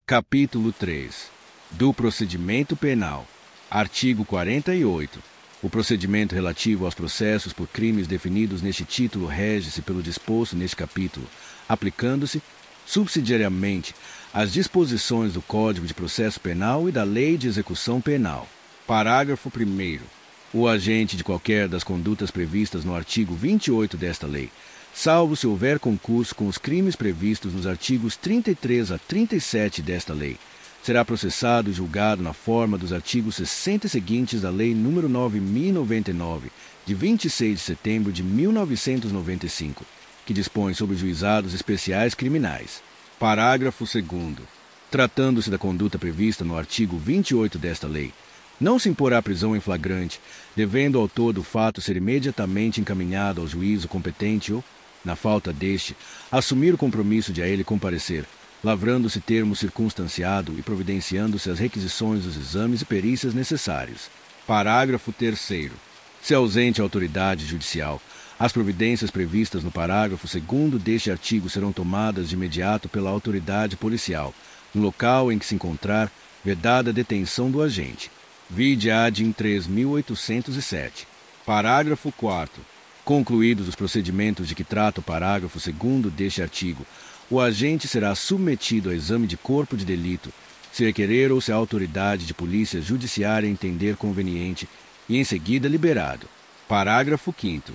Capítulo 3. Do procedimento penal. Artigo 48. O procedimento relativo aos processos por crimes definidos neste título rege-se pelo disposto neste capítulo, aplicando-se, subsidiariamente, às disposições do Código de Processo Penal e da Lei de Execução Penal. Parágrafo 1º. O agente de qualquer das condutas previstas no artigo 28 desta lei, salvo se houver concurso com os crimes previstos nos artigos 33 a 37 desta lei, será processado e julgado na forma dos artigos 60 e seguintes da Lei nº 9.099, de 26 de setembro de 1995, que dispõe sobre juizados especiais criminais. Parágrafo 2º. Tratando-se da conduta prevista no artigo 28 desta lei, não se imporá prisão em flagrante, devendo o autor do fato ser imediatamente encaminhado ao juízo competente ou, na falta deste, assumir o compromisso de a ele comparecer, lavrando-se termo circunstanciado e providenciando-se as requisições dos exames e perícias necessários. Parágrafo 3º. Se ausente a autoridade judicial, as providências previstas no parágrafo 2º deste artigo serão tomadas de imediato pela autoridade policial, no local em que se encontrar vedada a detenção do agente. Vide ADIM 3.807. Parágrafo 4º. Concluídos os procedimentos de que trata o parágrafo 2º deste artigo, o agente será submetido a exame de corpo de delito, se requerer ou se a autoridade de polícia judiciária entender conveniente, e em seguida liberado. Parágrafo 5º.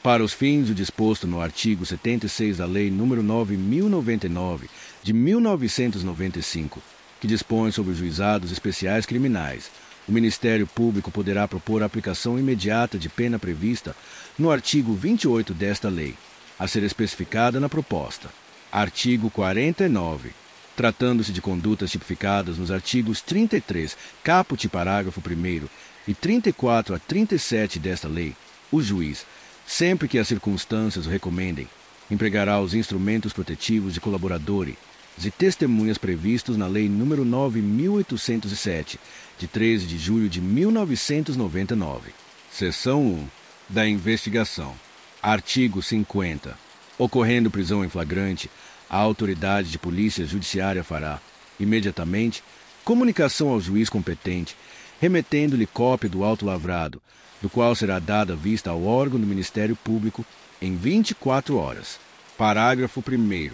Para os fins do disposto no artigo 76 da Lei nº 9.099, de 1995, que dispõe sobre os juizados especiais criminais, o Ministério Público poderá propor a aplicação imediata de pena prevista no artigo 28 desta lei, a ser especificada na proposta. Artigo 49. Tratando-se de condutas tipificadas nos artigos 33, caput parágrafo 1º, e 34 a 37 desta lei, o juiz, sempre que as circunstâncias o recomendem, empregará os instrumentos protetivos de colaboradores e testemunhas previstos na Lei nº 9.807, de 13 de julho de 1999. Seção 1. Da investigação. Artigo 50. Ocorrendo prisão em flagrante, a autoridade de polícia judiciária fará, imediatamente, comunicação ao juiz competente, remetendo-lhe cópia do auto lavrado, do qual será dada vista ao órgão do Ministério Público em 24 horas. Parágrafo 1º.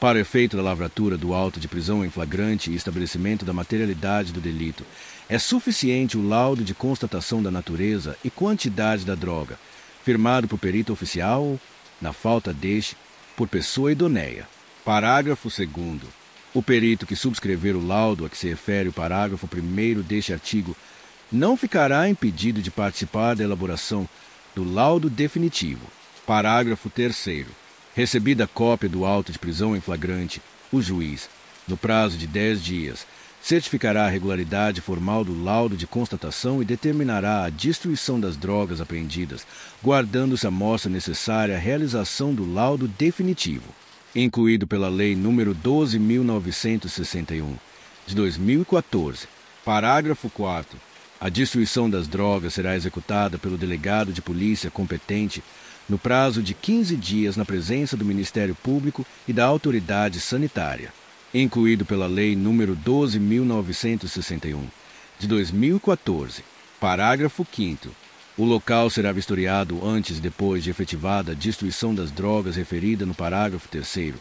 Para o efeito da lavratura do auto de prisão em flagrante e estabelecimento da materialidade do delito, é suficiente o laudo de constatação da natureza e quantidade da droga, firmado por perito oficial ou, na falta deste, por pessoa idoneia. Parágrafo 2º. O perito que subscrever o laudo a que se refere o parágrafo 1º deste artigo não ficará impedido de participar da elaboração do laudo definitivo. Parágrafo 3º. Recebida a cópia do auto de prisão em flagrante, o juiz, no prazo de 10 dias, certificará a regularidade formal do laudo de constatação e determinará a destruição das drogas apreendidas, guardando-se a amostra necessária à realização do laudo definitivo, incluído pela Lei nº 12.961, de 2014. Parágrafo 4º. A destruição das drogas será executada pelo delegado de polícia competente no prazo de 15 dias na presença do Ministério Público e da autoridade sanitária, incluído pela Lei nº 12.961, de 2014. Parágrafo 5º. O local será vistoriado antes e depois de efetivada a destruição das drogas referida no parágrafo 3º,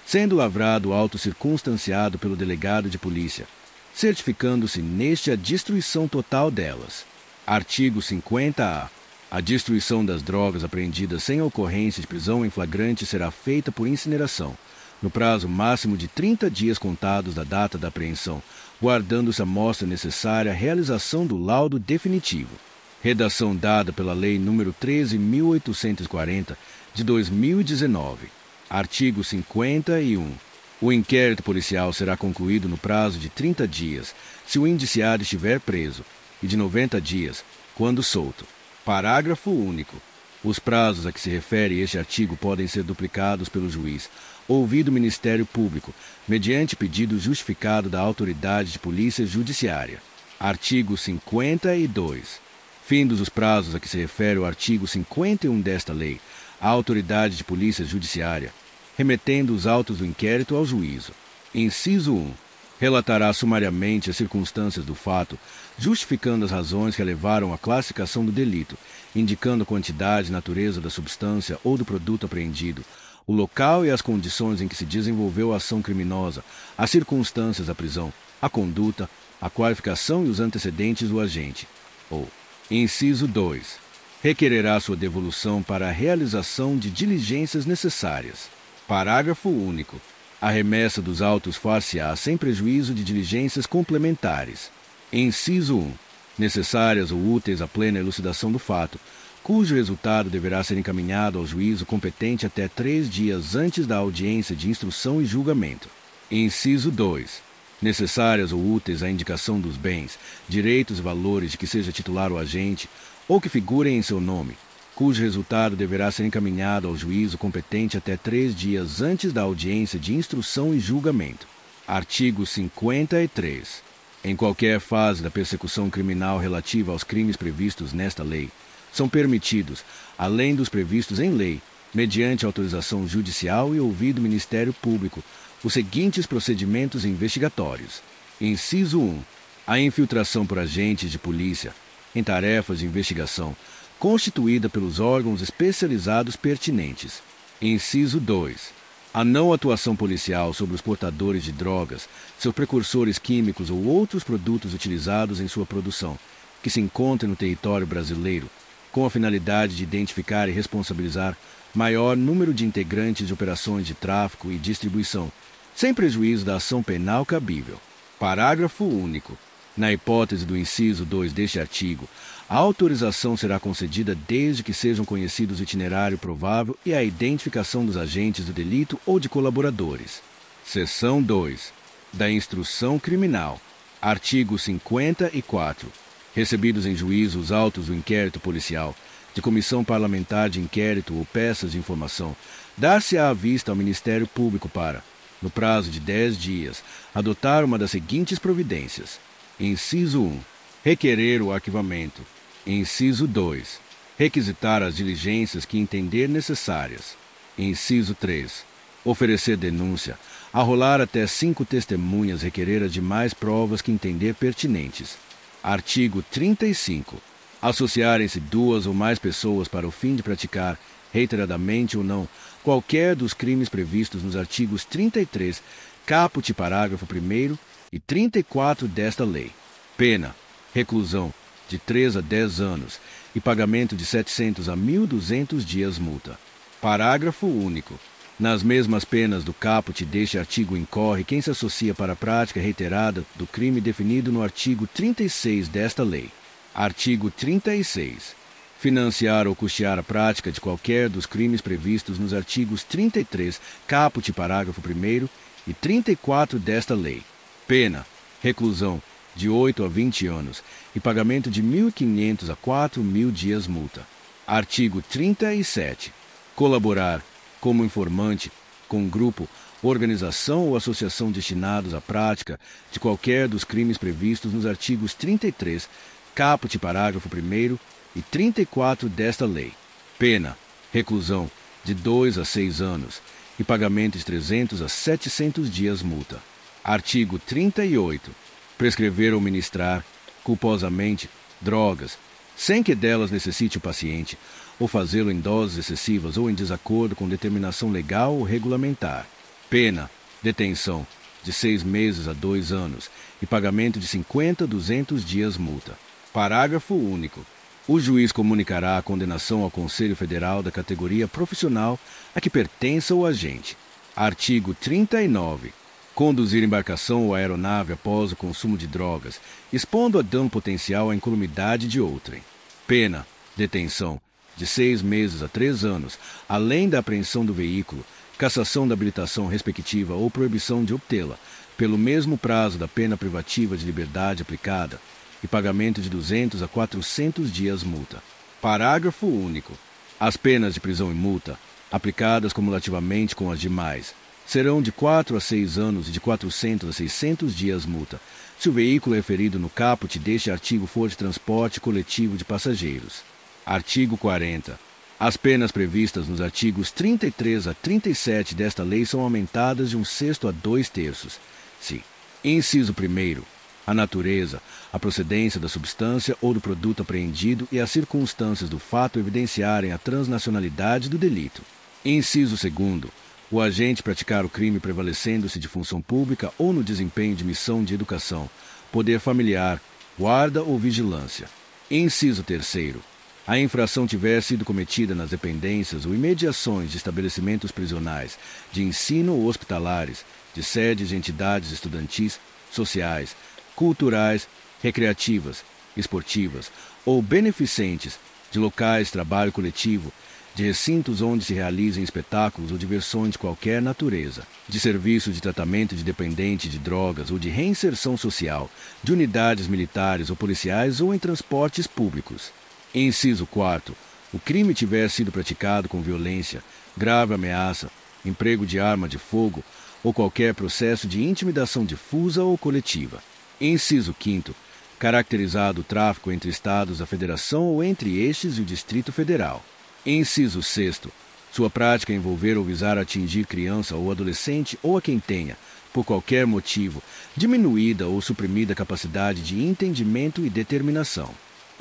sendo lavrado o auto circunstanciado pelo delegado de polícia, certificando-se neste a destruição total delas. Artigo 50-A. A destruição das drogas apreendidas sem ocorrência de prisão em flagrante será feita por incineração, no prazo máximo de 30 dias contados da data da apreensão, guardando-se a amostra necessária à realização do laudo definitivo. Redação dada pela Lei nº 13.840, de 2019. Artigo 51. O inquérito policial será concluído no prazo de 30 dias, se o indiciado estiver preso, e de 90 dias, quando solto. Parágrafo único. Os prazos a que se refere este artigo podem ser duplicados pelo juiz, ouvido o Ministério Público, mediante pedido justificado da autoridade de polícia judiciária. Artigo 52. Findos os prazos a que se refere o artigo 51 desta lei, a autoridade de polícia judiciária, remetendo os autos do inquérito ao juízo. Inciso 1. Relatará sumariamente as circunstâncias do fato, justificando as razões que levaram à classificação do delito, indicando a quantidade e natureza da substância ou do produto apreendido, o local e as condições em que se desenvolveu a ação criminosa, as circunstâncias da prisão, a conduta, a qualificação e os antecedentes do agente. Ou, inciso 2, requererá sua devolução para a realização de diligências necessárias. Parágrafo único. A remessa dos autos far-se-á sem prejuízo de diligências complementares. Inciso 1. Necessárias ou úteis à plena elucidação do fato, cujo resultado deverá ser encaminhado ao juízo competente até 3 dias antes da audiência de instrução e julgamento. Inciso 2. Necessárias ou úteis à indicação dos bens, direitos e valores de que seja titular o agente, ou que figurem em seu nome, cujo resultado deverá ser encaminhado ao juízo competente até 3 dias antes da audiência de instrução e julgamento. Artigo 53. Em qualquer fase da persecução criminal relativa aos crimes previstos nesta lei, são permitidos, além dos previstos em lei, mediante autorização judicial e ouvido Ministério Público, os seguintes procedimentos investigatórios. Inciso 1. A infiltração por agentes de polícia em tarefas de investigação, constituída pelos órgãos especializados pertinentes. Inciso 2. A não atuação policial sobre os portadores de drogas, seus precursores químicos ou outros produtos utilizados em sua produção, que se encontrem no território brasileiro, com a finalidade de identificar e responsabilizar maior número de integrantes de operações de tráfico e distribuição, sem prejuízo da ação penal cabível. Parágrafo único. Na hipótese do inciso 2 deste artigo, a autorização será concedida desde que sejam conhecidos o itinerário provável e a identificação dos agentes do delito ou de colaboradores. Seção 2. Da instrução criminal. Artigo 54. Recebidos em juízo os autos do inquérito policial, de comissão parlamentar de inquérito ou peças de informação, dar-se-á vista ao Ministério Público para, no prazo de 10 dias, adotar uma das seguintes providências. Inciso 1. Requerer o arquivamento. Inciso 2. Requisitar as diligências que entender necessárias. Inciso 3. Oferecer denúncia, arrolar até 5 testemunhas, requerer as demais provas que entender pertinentes. Artigo 35. Associarem-se 2 ou mais pessoas para o fim de praticar, reiteradamente ou não, qualquer dos crimes previstos nos artigos 33, caput parágrafo 1º e 34 desta lei. Pena: reclusão de 3 a 10 anos e pagamento de 700 a 1.200 dias multa. Parágrafo único. Nas mesmas penas do caput deste artigo incorre quem se associa para a prática reiterada do crime definido no artigo 36 desta lei. Artigo 36. Financiar ou custear a prática de qualquer dos crimes previstos nos artigos 33, caput parágrafo 1º e 34 desta lei. Pena: reclusão de 8 a 20 anos e pagamento de 1.500 a 4.000 dias multa. Artigo 37. Colaborar, como informante, com grupo, organização ou associação destinados à prática de qualquer dos crimes previstos nos artigos 33, caput parágrafo 1º e 34 desta lei. Pena: reclusão de 2 a 6 anos e pagamento de 300 a 700 dias multa. Artigo 38. Prescrever ou ministrar, culposamente, drogas, sem que delas necessite o paciente, ou fazê-lo em doses excessivas ou em desacordo com determinação legal ou regulamentar. Pena: detenção de 6 meses a 2 anos e pagamento de 50 a 200 dias multa. Parágrafo único. O juiz comunicará a condenação ao Conselho Federal da categoria profissional a que pertença o agente. Artigo 39. Conduzir embarcação ou aeronave após o consumo de drogas, expondo a dano potencial à incolumidade de outrem. Pena: detenção de 6 meses a 3 anos, além da apreensão do veículo, cassação da habilitação respectiva ou proibição de obtê-la, pelo mesmo prazo da pena privativa de liberdade aplicada, e pagamento de 200 a 400 dias multa. Parágrafo único. As penas de prisão e multa, aplicadas cumulativamente com as demais, serão de 4 a 6 anos e de 400 a 600 dias multa, se o veículo referido no caput deste artigo for de transporte coletivo de passageiros. Artigo 40. As penas previstas nos artigos 33 a 37 desta lei são aumentadas de 1/6 a 2/3, se: Inciso 1º. A natureza, a procedência da substância ou do produto apreendido e as circunstâncias do fato evidenciarem a transnacionalidade do delito. Inciso 2º. O agente praticar o crime prevalecendo-se de função pública ou no desempenho de missão de educação, poder familiar, guarda ou vigilância. Inciso 3º. A infração tiver sido cometida nas dependências ou imediações de estabelecimentos prisionais, de ensino ou hospitalares, de sedes de entidades estudantis, sociais, culturais, recreativas, esportivas ou beneficentes, de locais de trabalho coletivo, de recintos onde se realizem espetáculos ou diversões de qualquer natureza, de serviços de tratamento de dependente de drogas ou de reinserção social, de unidades militares ou policiais ou em transportes públicos. Inciso 4º. O crime tiver sido praticado com violência, grave ameaça, emprego de arma de fogo ou qualquer processo de intimidação difusa ou coletiva. Inciso 5º. Caracterizado o tráfico entre Estados da Federação ou entre estes e o Distrito Federal. Inciso 6º. Sua prática envolver ou visar atingir criança ou adolescente ou a quem tenha, por qualquer motivo, diminuída ou suprimida capacidade de entendimento e determinação.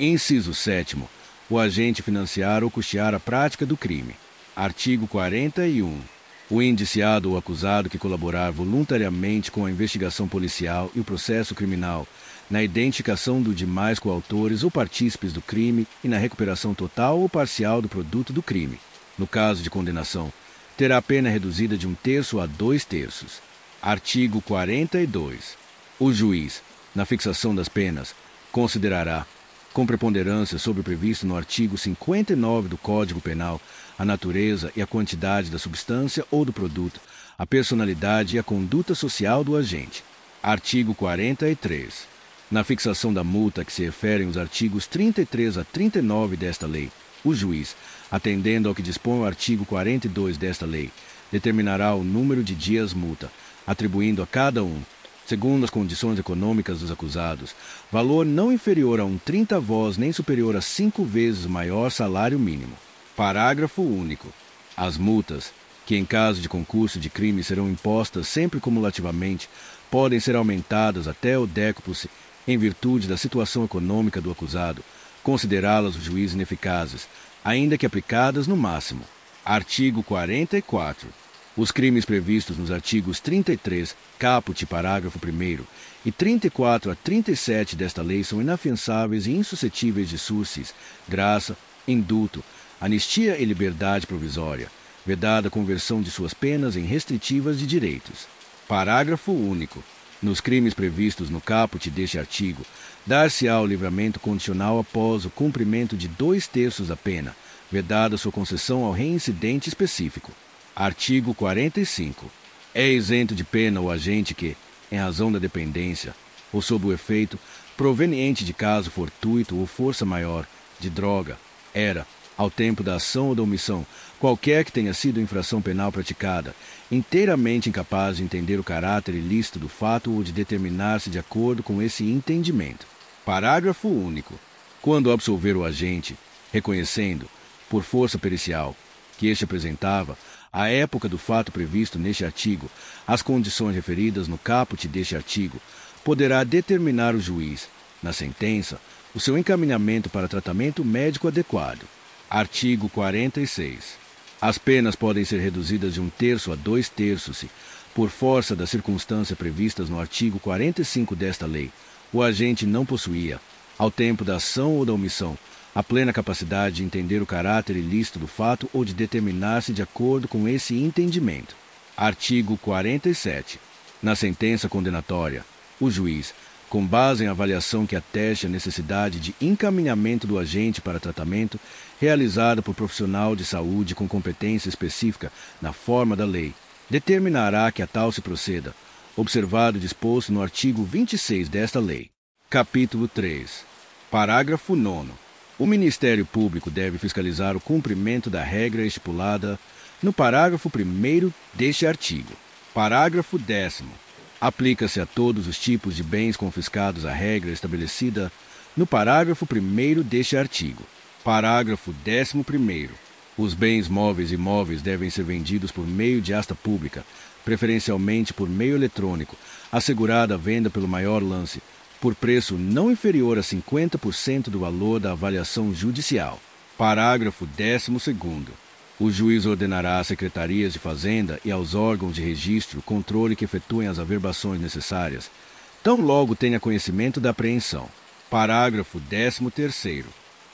Inciso 7º. O agente financiar ou custear a prática do crime. Artigo 41. O indiciado ou acusado que colaborar voluntariamente com a investigação policial e o processo criminal, na identificação dos demais coautores ou partícipes do crime e na recuperação total ou parcial do produto do crime, no caso de condenação, terá a pena reduzida de 1/3 a 2/3. Artigo 42. O juiz, na fixação das penas, considerará, com preponderância sobre o previsto no artigo 59 do Código Penal, a natureza e a quantidade da substância ou do produto, a personalidade e a conduta social do agente. Artigo 43. Na fixação da multa que se referem os artigos 33 a 39 desta lei, o juiz, atendendo ao que dispõe o artigo 42 desta lei, determinará o número de dias multa, atribuindo a cada um, segundo as condições econômicas dos acusados, valor não inferior a 30 avós nem superior a 5 vezes o maior salário mínimo. Parágrafo único. As multas, que em caso de concurso de crime serão impostas sempre cumulativamente, podem ser aumentadas até o décuplo-se em virtude da situação econômica do acusado, considerá-las o juiz ineficazes, ainda que aplicadas no máximo. Artigo 44. Os crimes previstos nos artigos 33, caput, parágrafo 1º, e 34 a 37 desta lei são inafiançáveis e insuscetíveis de sursis, graça, indulto, anistia e liberdade provisória, vedada a conversão de suas penas em restritivas de direitos. Parágrafo único. Nos crimes previstos no caput deste artigo, dar-se-á o livramento condicional após o cumprimento de 2/3 da pena, vedada sua concessão ao reincidente específico. Artigo 45. É isento de pena o agente que, em razão da dependência, ou sob o efeito, proveniente de caso fortuito ou força maior, de droga, era, ao tempo da ação ou da omissão, qualquer que tenha sido a infração penal praticada, inteiramente incapaz de entender o caráter ilícito do fato ou de determinar-se de acordo com esse entendimento. Parágrafo único. Quando absolver o agente, reconhecendo, por força pericial, que este apresentava, à época do fato previsto neste artigo, as condições referidas no caput deste artigo, poderá determinar o juiz, na sentença, o seu encaminhamento para tratamento médico adequado. Artigo 46. As penas podem ser reduzidas de 1/3 a 2/3 se, por força das circunstâncias previstas no artigo 45 desta lei, o agente não possuía, ao tempo da ação ou da omissão, a plena capacidade de entender o caráter ilícito do fato ou de determinar-se de acordo com esse entendimento. Artigo 47. Na sentença condenatória, o juiz, com base em avaliação que ateste a necessidade de encaminhamento do agente para tratamento, realizada por profissional de saúde com competência específica na forma da lei, determinará que a tal se proceda, observado o disposto no artigo 26 desta lei. Capítulo 3. Parágrafo 9º. O Ministério Público deve fiscalizar o cumprimento da regra estipulada no parágrafo 1º deste artigo. Parágrafo 10º. Aplica-se a todos os tipos de bens confiscados a regra estabelecida no parágrafo 1º deste artigo. Parágrafo 11º. Os bens móveis e imóveis devem ser vendidos por meio de asta pública, preferencialmente por meio eletrônico, assegurada a venda pelo maior lance, por preço não inferior a 50% do valor da avaliação judicial. Parágrafo 12º. O juiz ordenará às secretarias de Fazenda e aos órgãos de registro controle que efetuem as averbações necessárias, tão logo tenha conhecimento da apreensão. Parágrafo 13º.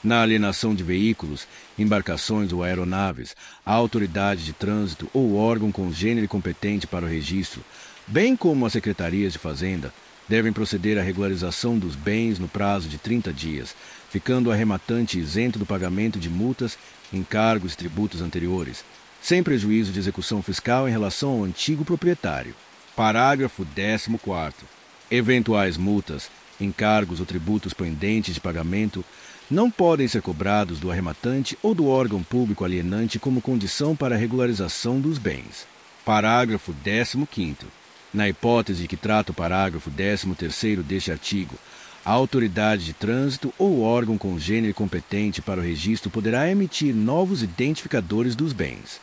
Na alienação de veículos, embarcações ou aeronaves, a autoridade de trânsito ou órgão congênere competente para o registro, bem como as secretarias de Fazenda, devem proceder à regularização dos bens no prazo de 30 dias, ficando o arrematante isento do pagamento de multas, encargos e tributos anteriores, sem prejuízo de execução fiscal em relação ao antigo proprietário. Parágrafo 14º. Eventuais multas, encargos ou tributos pendentes de pagamento não podem ser cobrados do arrematante ou do órgão público alienante como condição para a regularização dos bens. Parágrafo 15º. Na hipótese que trata o parágrafo 13º deste artigo, a autoridade de trânsito ou órgão congênere competente para o registro poderá emitir novos identificadores dos bens.